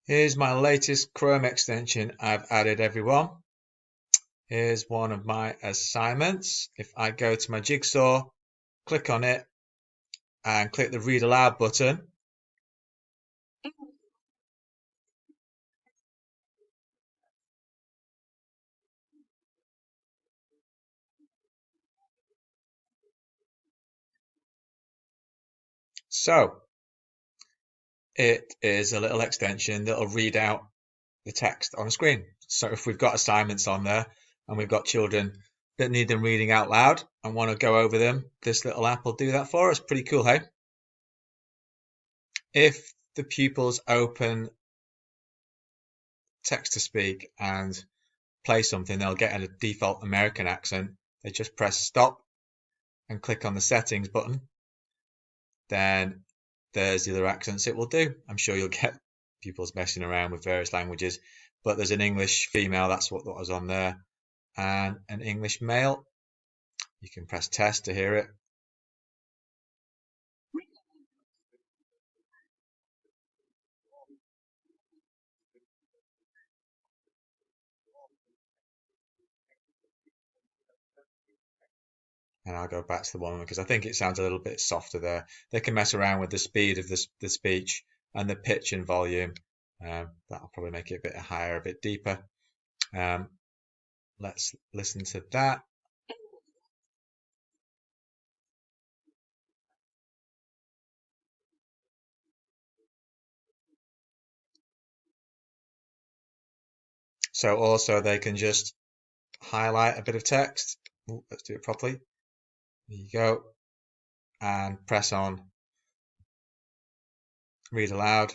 Here's my latest Chrome extension I've added, everyone. Here's one of my assignments. If I go to my Jigsaw, click on it, and click the Read Aloud button, so it is a little extension that'll read out the text on the screen. So if we've got assignments on there and we've got children that need them reading out loud and want to go over them, this little app will do that for us. Pretty cool, hey? If the pupils open text to speak and play something, they'll get a default American accent. They just press stop and click on the settings button. Then there's the other accents it will do. I'm sure you'll get pupils messing around with various languages, but there's an English female, that's what was on there, and an English male. You can press test to hear it. And I'll go back to the one because I think it sounds a little bit softer there. They can mess around with the speed of the speech and the pitch and volume. That'll probably make it a bit higher, a bit deeper. Let's listen to that. So also they can just highlight a bit of text. Ooh, let's do it properly. There you go. And press on read aloud.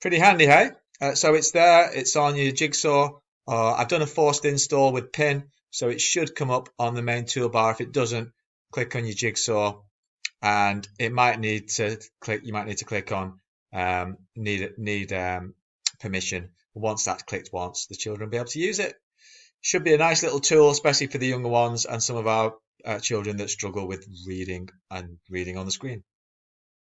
Pretty handy, hey? So it's there, it's on your Jigsaw. I've done a forced install with pin, so it should come up on the main toolbar. If it doesn't, click on your Jigsaw, and it might need to click. You might need to click on need permission. Once that's clicked once, the children will be able to use it. Should be a nice little tool, especially for the younger ones and some of our children that struggle with reading and reading on the screen.